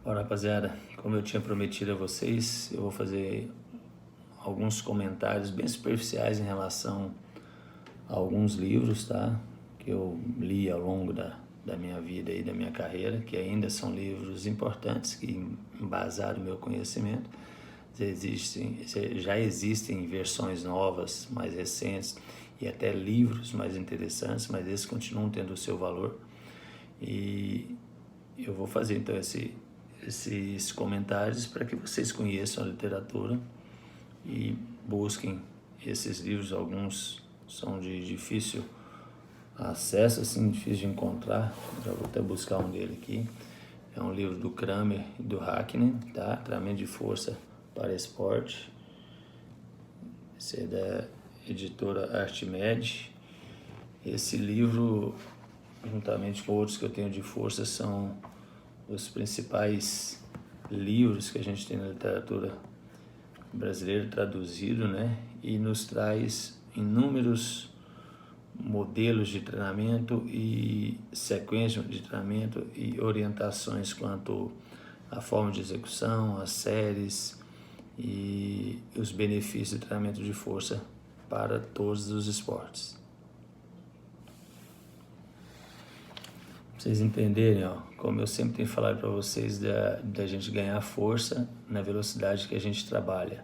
Ora, rapaziada, como eu tinha prometido a vocês, eu vou fazer alguns comentários bem superficiais em relação a alguns livros, tá? Que eu li ao longo da minha vida e da minha carreira, que ainda são livros importantes, que embasaram o meu conhecimento. Já existem versões novas, mais recentes, e até livros mais interessantes, mas esses continuam tendo o seu valor. E eu vou fazer então esses comentários para que vocês conheçam a literatura e busquem esses livros. Alguns são de difícil acesso, assim, difícil de encontrar. Já vou até buscar um dele aqui. É um livro do Kramer e do Hackney, tá? Treinamento de força para esporte. Esse é da editora Artmed. Esse livro, juntamente com outros que eu tenho de força, são os principais livros que a gente tem na literatura brasileira traduzido, né? E nos traz inúmeros modelos de treinamento e sequência de treinamento e orientações quanto à forma de execução, as séries e os benefícios do treinamento de força para todos os esportes. Pra vocês entenderem, ó, como eu sempre tenho falado para vocês, da gente ganhar força na velocidade que a gente trabalha,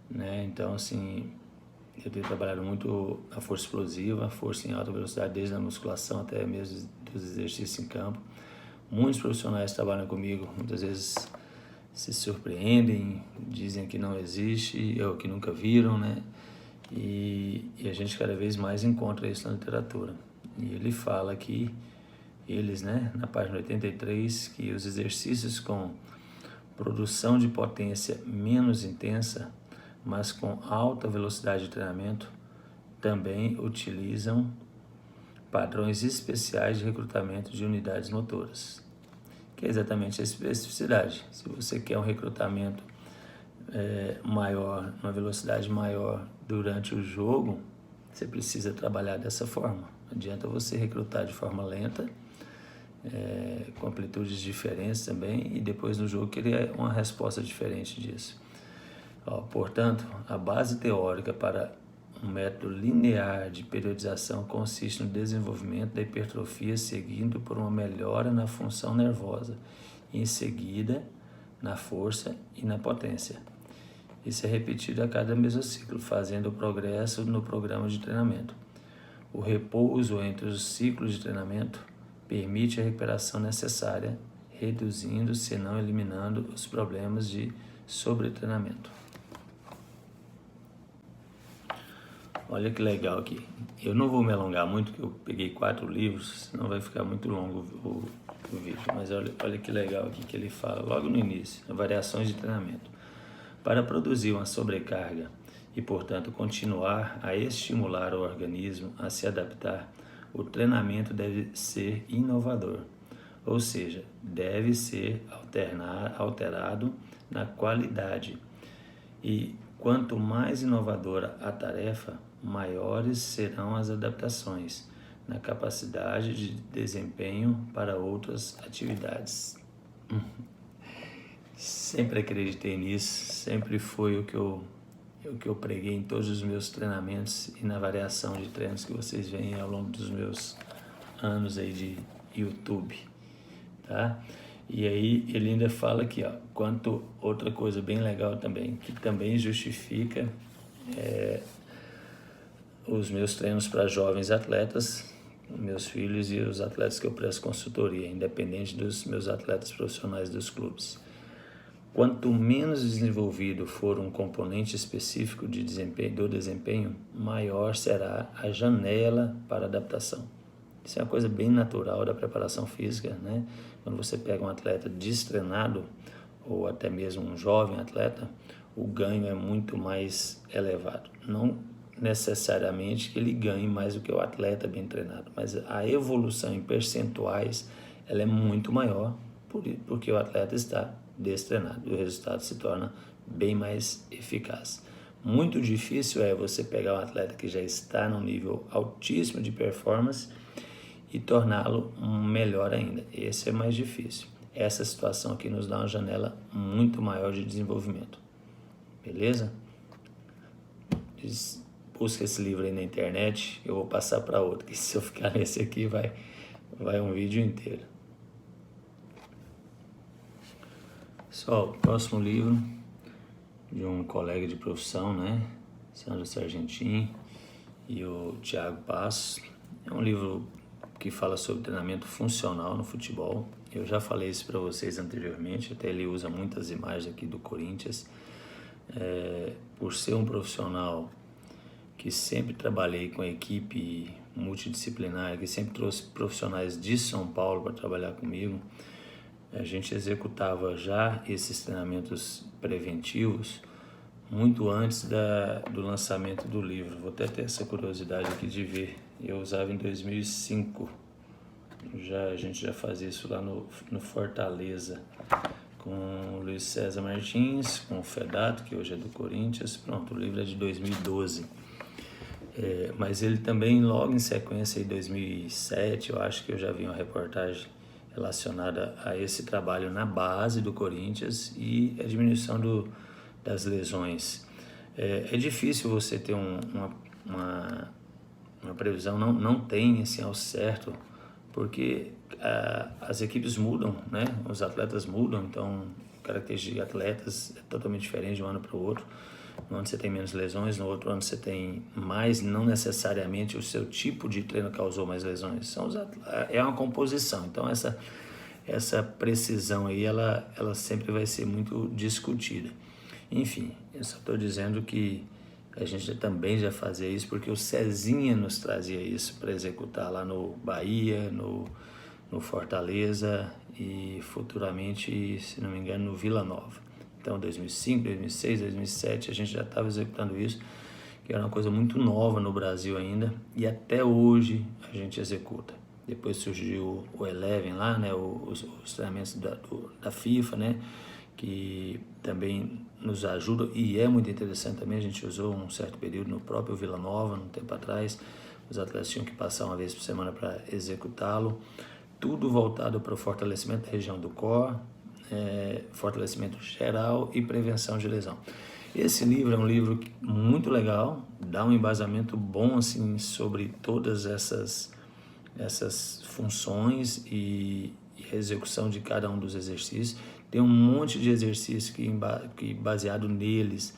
né? Então, assim, eu tenho trabalhado muito a força explosiva, a força em alta velocidade, desde a musculação até mesmo dos exercícios em campo. Muitos profissionais trabalham comigo, muitas vezes se surpreendem, dizem que não existe, ou que nunca viram, né? E a gente cada vez mais encontra isso na literatura. E ele fala que eles, né, na página 83, que os exercícios com produção de potência menos intensa, mas com alta velocidade de treinamento, também utilizam padrões especiais de recrutamento de unidades motoras, que é exatamente a especificidade. Se você quer um recrutamento maior, uma velocidade maior durante o jogo, você precisa trabalhar dessa forma. Não adianta você recrutar de forma lenta, com amplitudes diferentes também, e depois no jogo querer uma resposta diferente disso. Portanto, a base teórica para um método linear de periodização consiste no desenvolvimento da hipertrofia seguindo por uma melhora na função nervosa e em seguida na força e na potência. Isso é repetido a cada mesociclo, fazendo progresso no programa de treinamento. O repouso entre os ciclos de treinamento permite a recuperação necessária, reduzindo, se não eliminando, os problemas de sobretreinamento. Olha que legal aqui. Eu não vou me alongar muito, porque eu peguei 4 livros, senão vai ficar muito longo o vídeo. Mas olha que legal aqui que ele fala logo no início, variações de treinamento. Para produzir uma sobrecarga e, portanto, continuar a estimular o organismo a se adaptar, o treinamento deve ser inovador, ou seja, deve ser alterado na qualidade. E quanto mais inovadora a tarefa, maiores serão as adaptações na capacidade de desempenho para outras atividades. Sempre acreditei nisso, sempre foi o que eu preguei em todos os meus treinamentos e na variação de treinos que vocês veem ao longo dos meus anos aí de YouTube, tá? E aí ele ainda fala aqui, ó, quanto outra coisa bem legal também, que também justifica os meus treinos para jovens atletas, meus filhos e os atletas que eu presto consultoria, independente dos meus atletas profissionais dos clubes. Quanto menos desenvolvido for um componente específico do desempenho, maior será a janela para adaptação. Isso é uma coisa bem natural da preparação física, né? Quando você pega um atleta destreinado, ou até mesmo um jovem atleta, o ganho é muito mais elevado. Não necessariamente que ele ganhe mais do que o atleta bem treinado, mas a evolução em percentuais ela é muito maior porque o atleta está destreinado e o resultado se torna bem mais eficaz. Muito difícil é você pegar um atleta que já está num nível altíssimo de performance e torná-lo melhor ainda. Esse é mais difícil. essa situação aqui nos dá uma janela muito maior de desenvolvimento. Beleza? Busca esse livro aí na internet, eu vou passar para outro, que se eu ficar nesse aqui vai um vídeo inteiro. Pessoal, o próximo livro de um colega de profissão, né? Sandro Sargentin e o Thiago Passos. É um livro que fala sobre treinamento funcional no futebol. Eu já falei isso para vocês anteriormente, até ele usa muitas imagens aqui do Corinthians. Por ser um profissional que sempre trabalhei com a equipe multidisciplinar, que sempre trouxe profissionais de São Paulo para trabalhar comigo, a gente executava já esses treinamentos preventivos muito antes do lançamento do livro. Vou até ter essa curiosidade aqui de ver. Eu usava em 2005. A gente já fazia isso lá no Fortaleza, com o Luiz César Martins, com o Fedato, que hoje é do Corinthians. Pronto, o livro é de 2012. Mas ele também, logo em sequência, em 2007, eu acho que eu já vi uma reportagem relacionada a esse trabalho na base do Corinthians e a diminuição das lesões. É difícil você ter uma previsão, não tem assim ao certo, porque as equipes mudam, né? Os atletas mudam, então características de atletas é totalmente diferente de um ano para o outro. No ano você tem menos lesões, no outro ano você tem mais, não necessariamente o seu tipo de treino causou mais lesões. É uma composição, então essa precisão aí, ela sempre vai ser muito discutida. Enfim, eu só estou dizendo que a gente também já fazia isso, porque o Cezinha nos trazia isso para executar lá no Bahia, no Fortaleza e futuramente, se não me engano, no Vila Nova. Então, 2005, 2006, 2007, a gente já estava executando isso, que era uma coisa muito nova no Brasil ainda, e até hoje a gente executa. Depois surgiu o Eleven lá, né, os treinamentos da FIFA, né, que também nos ajuda e é muito interessante também. A gente usou um certo período no próprio Vila Nova, um tempo atrás. Os atletas tinham que passar uma vez por semana para executá-lo. Tudo voltado para o fortalecimento da região do core, fortalecimento geral e prevenção de lesão. Esse livro é um livro muito legal, dá um embasamento bom assim sobre todas essas funções e a execução de cada um dos exercícios. Tem um monte de exercícios que baseado neles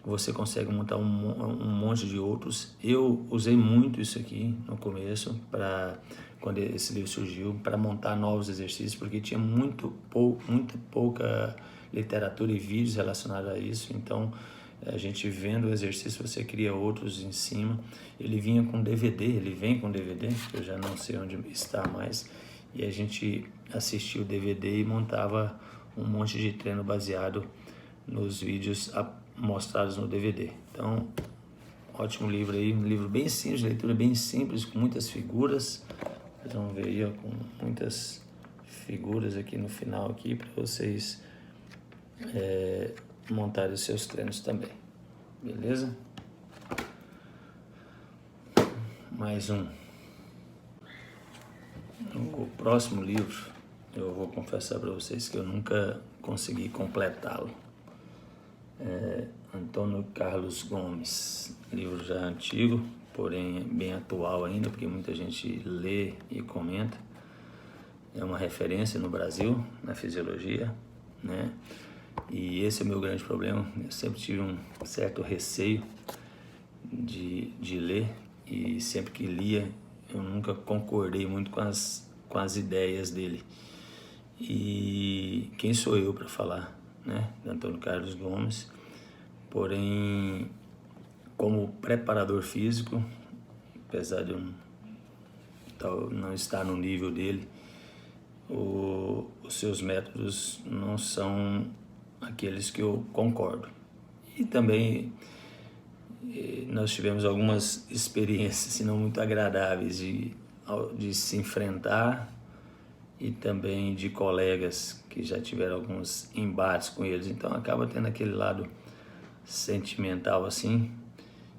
você consegue montar um monte de outros. Eu usei muito isso aqui no começo, quando esse livro surgiu, para montar novos exercícios, porque tinha muita pouca literatura e vídeos relacionados a isso. Então, a gente vendo o exercício, você cria outros em cima. Ele vem com DVD, que eu já não sei onde está mais, e a gente assistia o DVD e montava um monte de treino baseado nos vídeos mostrados no DVD. Então, ótimo livro aí, um livro bem simples, leitura bem simples, com muitas figuras. Vocês vão ver aí, ó, com muitas figuras aqui no final aqui para vocês montarem os seus treinos também. Beleza? Mais um. O próximo livro, eu vou confessar para vocês que eu nunca consegui completá-lo. Antônio Carlos Gomes, livro já antigo, porém bem atual ainda, porque muita gente lê e comenta. É uma referência no Brasil, na fisiologia, né? E esse é o meu grande problema. Eu sempre tive um certo receio de ler, e sempre que lia eu nunca concordei muito com as ideias dele. E quem sou eu para falar, né, de Antônio Carlos Gomes? Porém, como preparador físico, apesar de eu não estar no nível dele, os seus métodos não são aqueles que eu concordo. E também nós tivemos algumas experiências, se não muito agradáveis, de se enfrentar, e também de colegas que já tiveram alguns embates com eles. Então acaba tendo aquele lado sentimental assim,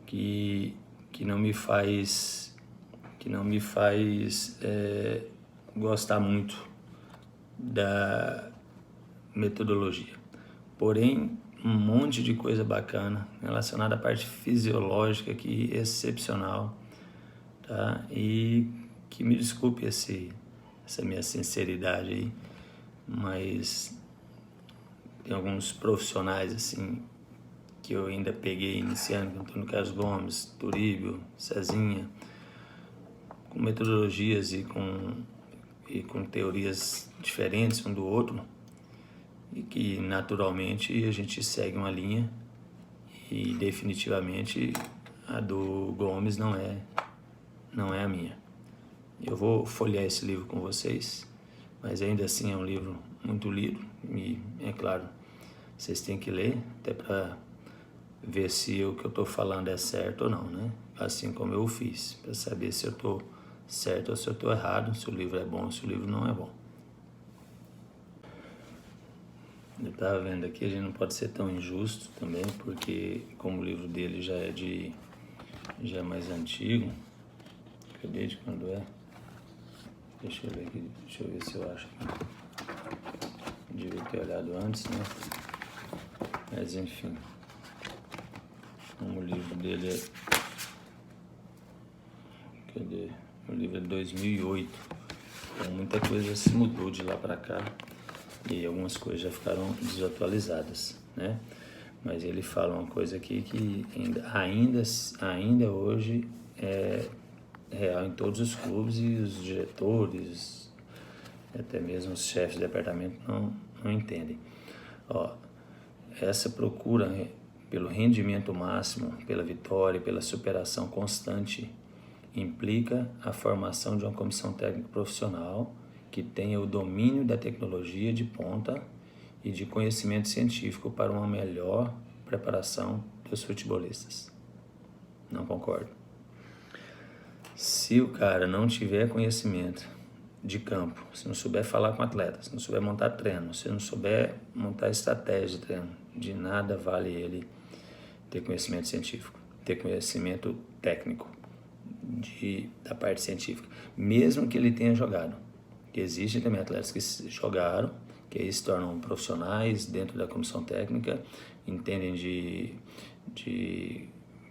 que não me faz gostar muito da metodologia. Porém, um monte de coisa bacana relacionada à parte fisiológica aqui, excepcional, tá? E que me desculpe essa minha sinceridade aí, mas tem alguns profissionais assim que eu ainda peguei iniciando, Antônio Carlos Gomes, Turíbio, Cezinha, com metodologias e com teorias diferentes um do outro, e que naturalmente a gente segue uma linha, e definitivamente a do Gomes não é a minha. Eu vou folhear esse livro com vocês, mas ainda assim é um livro muito lido, e é claro, vocês têm que ler até para ver se o que eu estou falando é certo ou não, né? Assim como eu fiz, para saber se eu estou certo ou se eu estou errado, se o livro é bom ou se o livro não é bom. Eu estava vendo aqui, a gente não pode ser tão injusto também, porque como o livro dele já é mais antigo. Cadê, de quando é? Deixa eu ver aqui, deixa eu ver se eu acho aqui. Devia ter olhado antes, né? Mas enfim, como o livro dele é... Cadê? O livro é de 2008, então muita coisa se mudou de lá para cá e algumas coisas já ficaram desatualizadas, né? Mas ele fala uma coisa aqui que ainda hoje é real em todos os clubes, e os diretores, até mesmo os chefes de departamento não entendem. Ó, essa procura pelo rendimento máximo, pela vitória, pela superação constante, implica a formação de uma comissão técnica profissional que tenha o domínio da tecnologia de ponta e de conhecimento científico para uma melhor preparação dos futebolistas. Não concordo. Se o cara não tiver conhecimento de campo, se não souber falar com atletas, se não souber montar treino, se não souber montar estratégia de treino, de nada vale ele ter conhecimento científico, ter conhecimento técnico da parte científica, mesmo que ele tenha jogado. Existem também atletas que jogaram, que aí se tornam profissionais dentro da comissão técnica, entendem de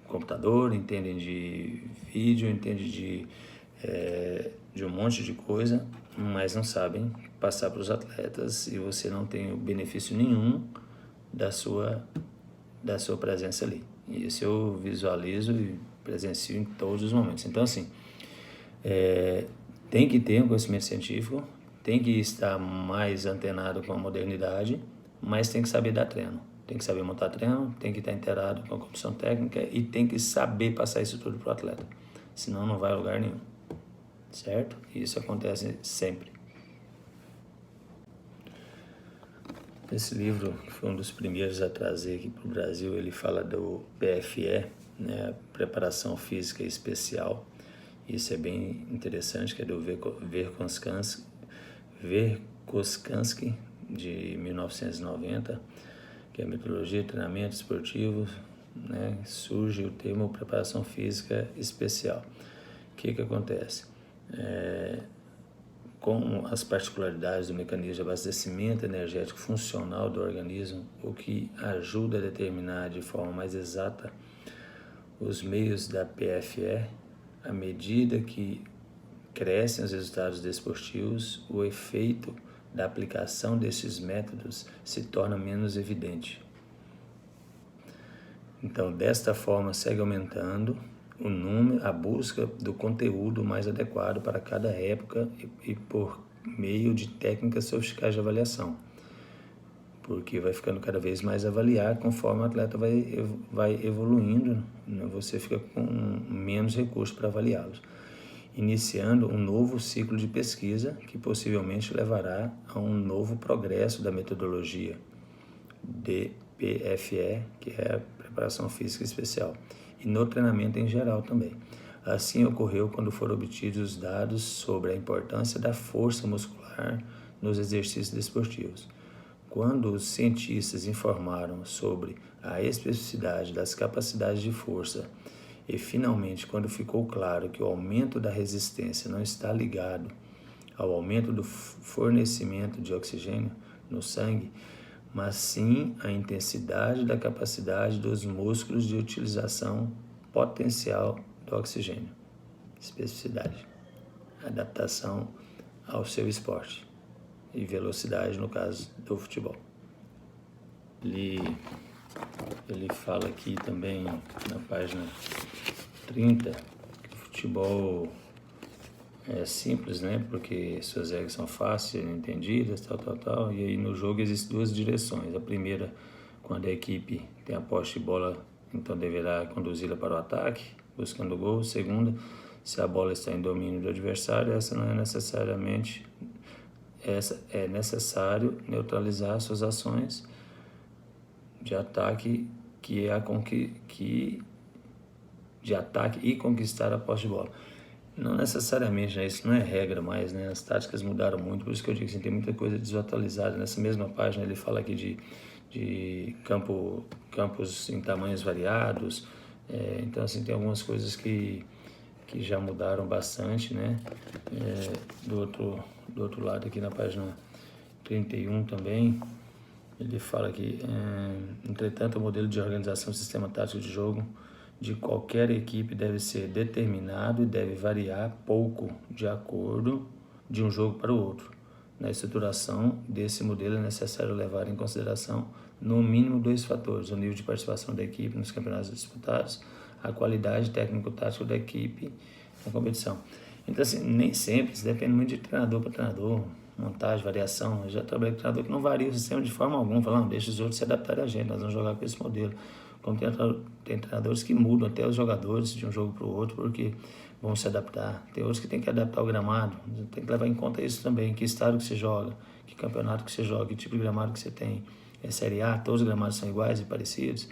computador, entendem de vídeo, entendem de um monte de coisa, mas não sabem passar para os atletas, e você não tem o benefício nenhum da sua presença ali. E isso eu visualizo e presencio em todos os momentos. Então, assim, tem que ter um conhecimento científico, tem que estar mais antenado com a modernidade, mas tem que saber dar treino. Tem que saber montar treino, tem que estar inteirado com a comissão técnica e tem que saber passar isso tudo para o atleta. Senão não vai a lugar nenhum. Certo? E isso acontece sempre. Esse livro, que foi um dos primeiros a trazer aqui para o Brasil, ele fala do PFE, né, Preparação Física Especial. Isso é bem interessante, que é do Verkoskansky, de 1990, que é metodologia de treinamento esportivo, né, surge o termo preparação física especial. O que acontece? Com as particularidades do mecanismo de abastecimento energético funcional do organismo, o que ajuda a determinar de forma mais exata os meios da PFE, à medida que crescem os resultados desportivos, o efeito da aplicação desses métodos se torna menos evidente. Então, desta forma, segue aumentando o número, a busca do conteúdo mais adequado para cada época e por meio de técnicas sofisticadas de avaliação, porque vai ficando cada vez mais avaliado conforme o atleta vai evoluindo, né? Você fica com menos recursos para avaliá-los, iniciando um novo ciclo de pesquisa que possivelmente levará a um novo progresso da metodologia de PFE, que é a preparação física especial, e no treinamento em geral também. Assim ocorreu quando foram obtidos os dados sobre a importância da força muscular nos exercícios desportivos. Quando os cientistas informaram sobre a especificidade das capacidades de força e, finalmente, quando ficou claro que o aumento da resistência não está ligado ao aumento do fornecimento de oxigênio no sangue, mas sim à intensidade da capacidade dos músculos de utilização potencial do oxigênio. Especificidade, adaptação ao seu esporte e velocidade no caso do futebol. Ele fala aqui também na página 30 que o futebol é simples, né? Porque suas regras são fáceis, entendidas, tal. E aí no jogo existem duas direções. A primeira, quando a equipe tem a posse de bola, então deverá conduzi-la para o ataque, buscando o gol. Segunda, se a bola está em domínio do adversário, é necessário neutralizar suas ações de ataque de ataque e conquistar a posse de bola. Não necessariamente, né? Isso não é regra mais, né? As táticas mudaram muito, por isso que eu digo que assim, tem muita coisa desatualizada. Nessa mesma página ele fala aqui de campos em tamanhos variados, então assim, tem algumas coisas que já mudaram bastante, né? Do outro lado aqui na página 31 também, ele fala que, entretanto, o modelo de organização do sistema tático de jogo de qualquer equipe deve ser determinado e deve variar pouco de acordo de um jogo para o outro. Na estruturação desse modelo é necessário levar em consideração no mínimo dois fatores: o nível de participação da equipe nos campeonatos disputados, a qualidade técnico-tática da equipe na competição. Então, assim, nem sempre, isso depende muito de treinador para treinador, montagem, variação. Eu já trabalhei com treinador que não varia o sistema de forma alguma, falando, deixa os outros se adaptarem a gente, nós vamos jogar com esse modelo. Como tem treinadores que mudam até os jogadores de um jogo para o outro, porque vão se adaptar. Tem outros que tem que adaptar o gramado, tem que levar em conta isso também, que estado que você joga, que campeonato que você joga, que tipo de gramado que você tem. É Série A, todos os gramados são iguais e parecidos.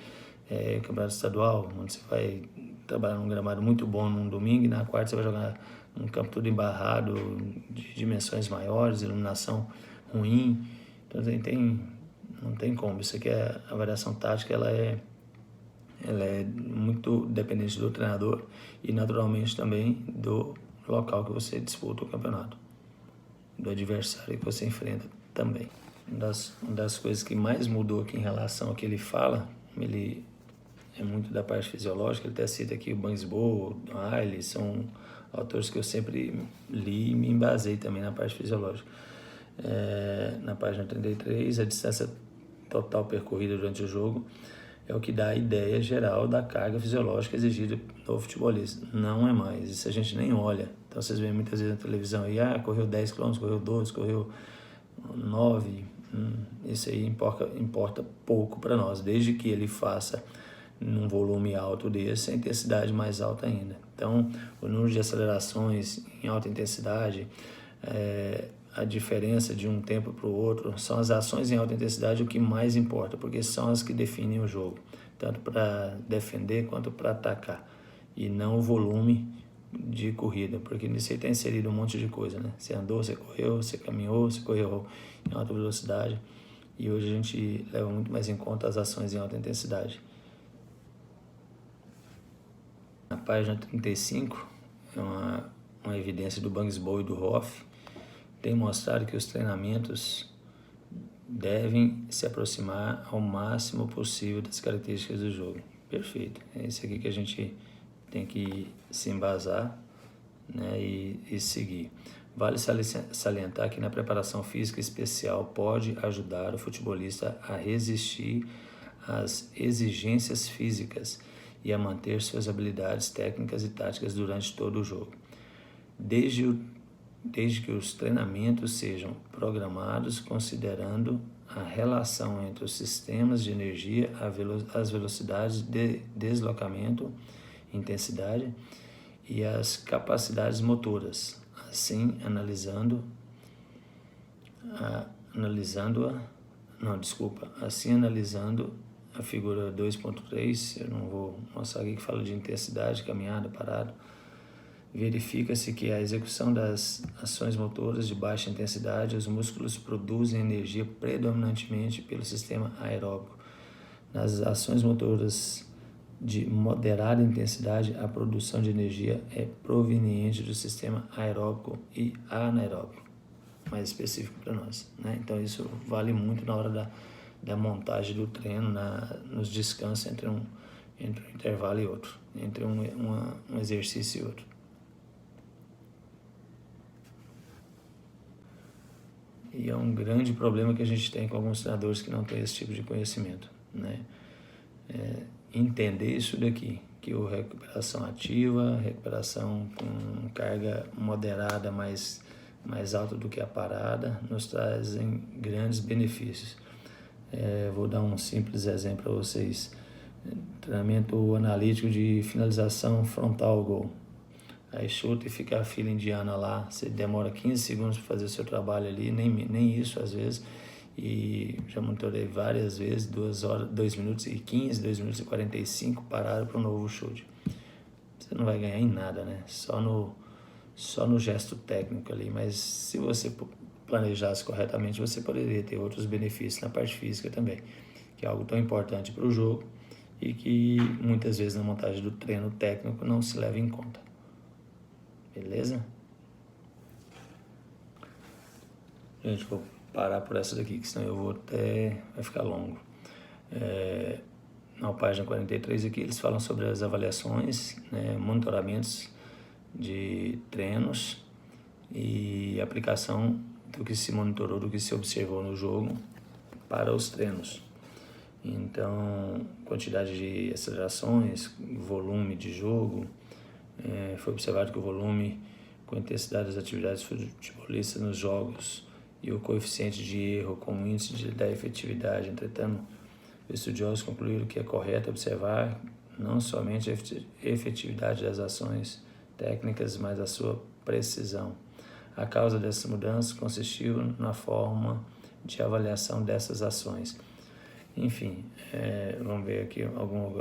Campeonato estadual, onde você vai trabalhar num gramado muito bom num domingo e na quarta você vai jogar num campo todo embarrado, de dimensões maiores, iluminação ruim. Então não tem como. Isso aqui a variação tática, ela é muito dependente do treinador e naturalmente também do local que você disputa o campeonato, do adversário que você enfrenta também. Uma das coisas que mais mudou aqui em relação ao que ele fala, ele é muito da parte fisiológica, ele até cita aqui o Bangsbo, o Aile, são autores que eu sempre li e me embasei também na parte fisiológica. Na página 33, a distância total percorrida durante o jogo é o que dá a ideia geral da carga fisiológica exigida do futebolista. Não é mais, isso a gente nem olha. Então vocês veem muitas vezes na televisão aí, correu 10 km, correu 12, correu 9, isso aí importa pouco para nós, desde que ele faça num volume alto desse, a intensidade mais alta ainda. Então, o número de acelerações em alta intensidade, a diferença de um tempo para o outro, são as ações em alta intensidade o que mais importa, porque são as que definem o jogo, tanto para defender quanto para atacar, e não o volume de corrida, porque nisso aí está inserido um monte de coisa, né? Você andou, você correu, você caminhou, você correu em alta velocidade, e hoje a gente leva muito mais em conta as ações em alta intensidade. Na página 35, é uma evidência do Bangsbo e do Hoff, tem mostrado que os treinamentos devem se aproximar ao máximo possível das características do jogo. Perfeito. É isso aqui que a gente tem que se embasar, né, e seguir. Vale salientar que na preparação física especial pode ajudar o futebolista a resistir às exigências físicas e a manter suas habilidades técnicas e táticas durante todo o jogo. Desde que os treinamentos sejam programados considerando a relação entre os sistemas de energia, as velocidades de deslocamento, intensidade e as capacidades motoras, assim analisando a figura 2.3, eu não vou mostrar aqui, que fala de intensidade, caminhada, parado. Verifica-se que a execução das ações motoras de baixa intensidade, os músculos produzem energia predominantemente pelo sistema aeróbico. Nas ações motoras de moderada intensidade, a produção de energia é proveniente do sistema aeróbico e anaeróbico. mais específico para nós, né? Então isso vale muito na hora da montagem do treino, nos descansos entre um intervalo e outro, entre um exercício e outro. E é um grande problema que a gente tem com alguns treinadores que não têm esse tipo de conhecimento, né? Entender isso daqui, que a recuperação ativa, recuperação com carga moderada, mais alta do que a parada, nos trazem grandes benefícios. Vou dar um simples exemplo para vocês. Treinamento analítico de finalização frontal gol. Aí chuta e fica a fila indiana lá, você demora 15 segundos para fazer o seu trabalho ali, nem isso às vezes, e já monitorei várias vezes, 2 minutos e 15, 2 minutos e 45 parado para um novo chute. Você não vai ganhar em nada, né? Só no gesto técnico ali, mas se você planejasse corretamente, você poderia ter outros benefícios na parte física também, que é algo tão importante para o jogo e que muitas vezes na montagem do treino técnico não se leva em conta. Beleza? Gente, vou parar por essa daqui, que senão vai ficar longo. Na página 43 aqui, eles falam sobre as avaliações, né, monitoramentos de treinos e aplicação do que se monitorou, do que se observou no jogo para os treinos. Então, quantidade de acelerações, volume de jogo. Foi observado que o volume com a intensidade das atividades futebolistas nos jogos e o coeficiente de erro como índice da efetividade. Entretanto, os estudiosos concluíram que é correto observar não somente a efetividade das ações técnicas, mas a sua precisão. A causa dessa mudança consistiu na forma de avaliação dessas ações. Enfim, vamos ver aqui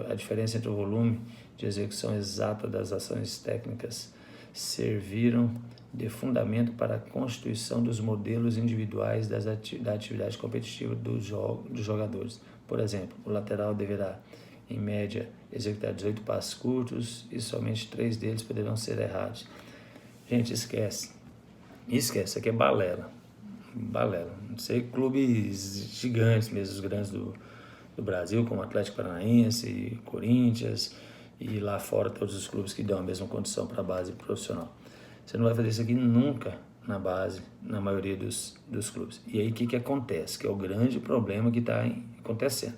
a diferença entre o volume de execução exata das ações técnicas serviram de fundamento para a constituição dos modelos individuais da atividade competitiva dos jogadores. Por exemplo, o lateral deverá, em média, executar 18 passos curtos e somente 3 deles poderão ser errados. Gente, esquece, isso aqui é balela. Não sei, clubes gigantes mesmo, os grandes do Brasil, como Atlético Paranaense, Corinthians e lá fora todos os clubes que dão a mesma condição para a base profissional. Você não vai fazer isso aqui nunca na base, na maioria dos clubes. E aí o que acontece? Que é o grande problema que está acontecendo.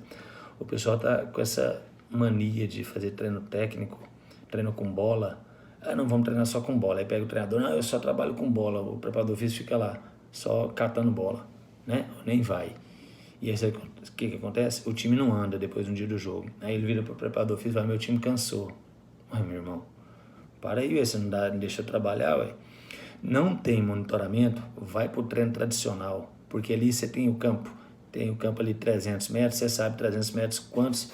O pessoal está com essa mania de fazer treino técnico, treino com bola. Não vamos treinar só com bola. Aí pega o treinador, não, eu só trabalho com bola. O preparador físico fica lá, só catando bola, né? Nem vai. E aí o que acontece? O time não anda depois de um dia do jogo. Aí ele vira para o preparador físico e fala, meu time cansou. Ai, meu irmão, para aí, você não deixa eu trabalhar, ué. Não tem monitoramento, vai para o treino tradicional, porque ali você tem o campo ali 300 metros, você sabe 300 metros quantos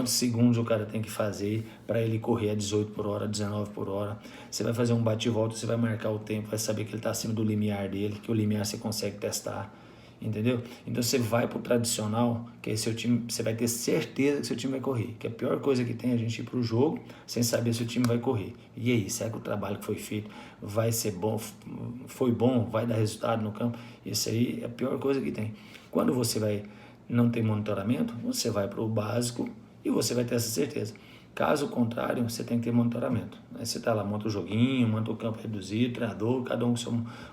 segundos o cara tem que fazer para ele correr a 18 por hora, 19 por hora. Você vai fazer um bate e volta, você vai marcar o tempo, vai saber que ele está acima do limiar dele, que o limiar você consegue testar. Entendeu? Então você vai pro tradicional, que aí seu time, você vai ter certeza que seu time vai correr. Que a pior coisa que tem é a gente ir pro jogo sem saber se o time vai correr. E aí, será que o trabalho que foi feito vai ser bom? Foi bom? Vai dar resultado no campo? Isso aí é a pior coisa que tem. Quando você não tem monitoramento, você vai pro básico e você vai ter essa certeza. Caso contrário, você tem que ter monitoramento. Aí você está lá, monta o joguinho, monta o campo reduzido, treinador, cada um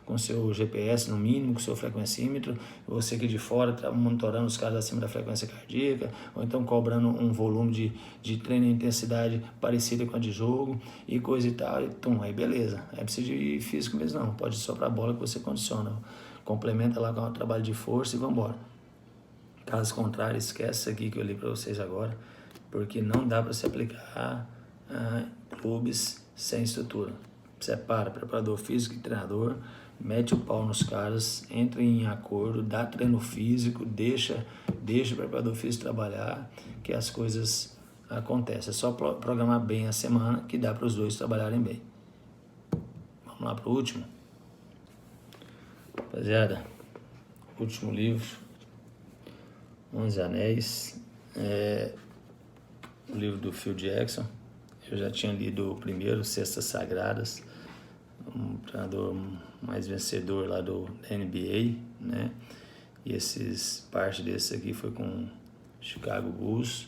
com seu GPS no mínimo, com seu frequencímetro, você aqui de fora está monitorando os caras acima da frequência cardíaca, ou então cobrando um volume de treino e intensidade parecida com a de jogo e coisa e tal. Então, aí beleza, aí precisa de físico mesmo não, pode soprar a bola que você condiciona, complementa lá com o trabalho de força e vamos embora. Caso contrário, esquece isso aqui que eu li para vocês agora, porque não dá para se aplicar a clubes sem estrutura. Separa preparador físico e treinador, mete o pau nos caras, entra em acordo, dá treino físico, deixa o preparador físico trabalhar, que as coisas acontecem. É só programar bem a semana que dá para os dois trabalharem bem. Vamos lá para o último. Rapaziada, último livro, 11 Anéis, o livro do Phil Jackson. Eu já tinha lido o primeiro, Cestas Sagradas, treinador mais vencedor lá da NBA, né? E parte desses aqui foi com Chicago Bulls,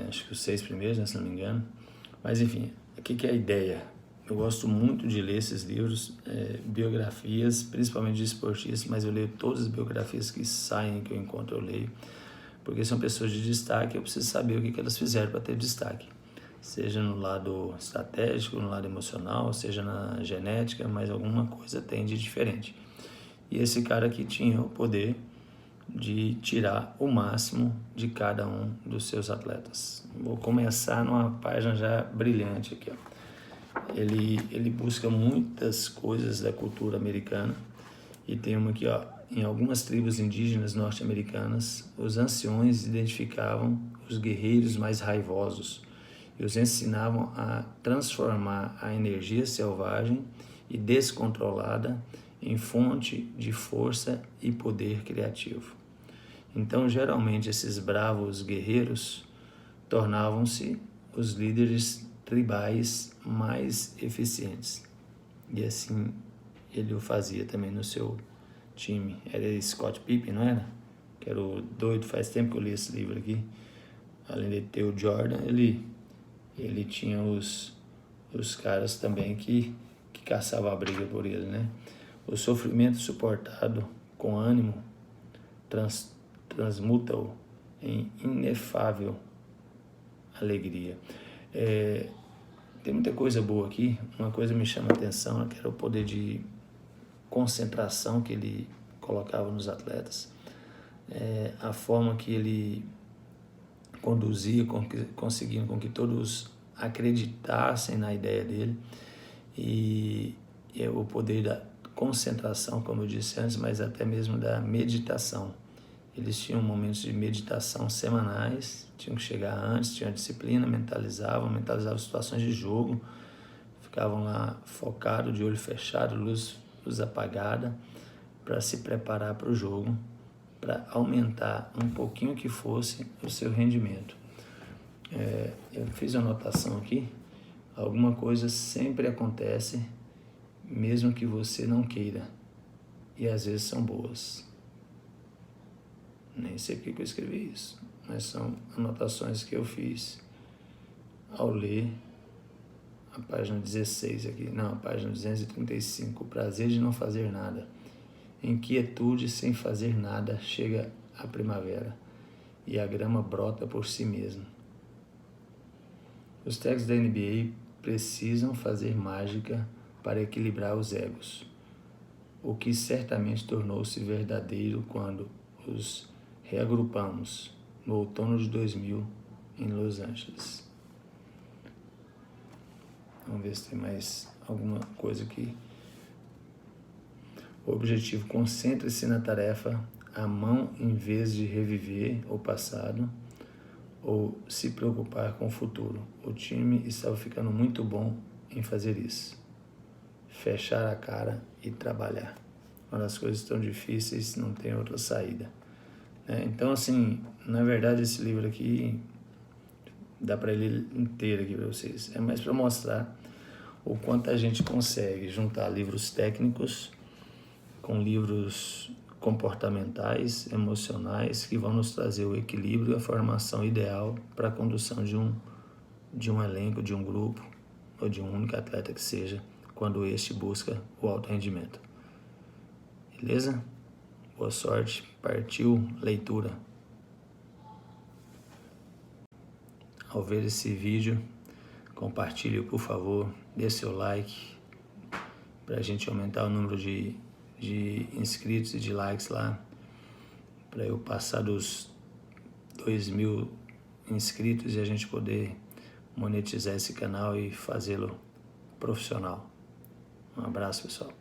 acho que os 6 primeiros, né, se não me engano. Mas enfim, o que é a ideia? Eu gosto muito de ler esses livros, biografias, principalmente de esportistas, mas eu leio todas as biografias que saem, que eu encontro, eu leio, porque são pessoas de destaque, eu preciso saber o que elas fizeram para ter destaque, seja no lado estratégico, no lado emocional, seja na genética, mas alguma coisa tem de diferente. E esse cara aqui tinha o poder de tirar o máximo de cada um dos seus atletas. Vou começar numa página já brilhante aqui, ó. Ele busca muitas coisas da cultura americana e tem uma aqui, ó. Em algumas tribos indígenas norte-americanas, os anciões identificavam os guerreiros mais raivosos e os ensinavam a transformar a energia selvagem e descontrolada em fonte de força e poder criativo. Então, geralmente, esses bravos guerreiros tornavam-se os líderes tribais mais eficientes. E assim ele o fazia também no seu time. Era Scott Pippen, não era? Que era o doido, faz tempo que eu li esse livro aqui. Além de ter o Jordan, ele tinha os caras também que caçavam a briga por ele, né? O sofrimento suportado com ânimo transmuta-o em inefável alegria. Tem muita coisa boa aqui. Uma coisa me chama a atenção, que era o poder de concentração que ele colocava nos atletas, a forma que ele conduzia, conseguindo com que todos acreditassem na ideia dele, e o poder da concentração, como eu disse antes, mas até mesmo da meditação. Eles tinham momentos de meditação semanais, tinham que chegar antes, tinham a disciplina, mentalizavam situações de jogo, ficavam lá focados, de olho fechado, luz apagada, para se preparar para o jogo, para aumentar um pouquinho que fosse o seu rendimento. Eu fiz uma anotação aqui, alguma coisa sempre acontece, mesmo que você não queira, e às vezes são boas. Nem sei porque eu escrevi isso, mas são anotações que eu fiz ao ler a página 16 aqui, não, a página 235, o prazer de não fazer nada. Em quietude, sem fazer nada, chega a primavera e a grama brota por si mesma. Os técnicos da NBA precisam fazer mágica para equilibrar os egos, o que certamente tornou-se verdadeiro quando os reagrupamos no outono de 2000 em Los Angeles. Vamos ver se tem mais alguma coisa aqui. O objetivo: concentre-se na tarefa à mão em vez de reviver o passado ou se preocupar com o futuro. O time estava ficando muito bom em fazer isso. Fechar a cara e trabalhar. Quando as coisas estão difíceis, não tem outra saída. Então, assim, na verdade, esse livro aqui, dá para ler inteiro aqui para vocês. É mais para mostrar o quanto a gente consegue juntar livros técnicos com livros comportamentais, emocionais, que vão nos trazer o equilíbrio e a formação ideal para a condução de um elenco, de um grupo, ou de um único atleta que seja, quando este busca o alto rendimento. Beleza? Boa sorte. Partiu leitura. Ao ver esse vídeo, compartilhe, por favor, dê seu like para a gente aumentar o número de inscritos e de likes lá, para eu passar dos 2.000 inscritos e a gente poder monetizar esse canal e fazê-lo profissional. Um abraço, pessoal.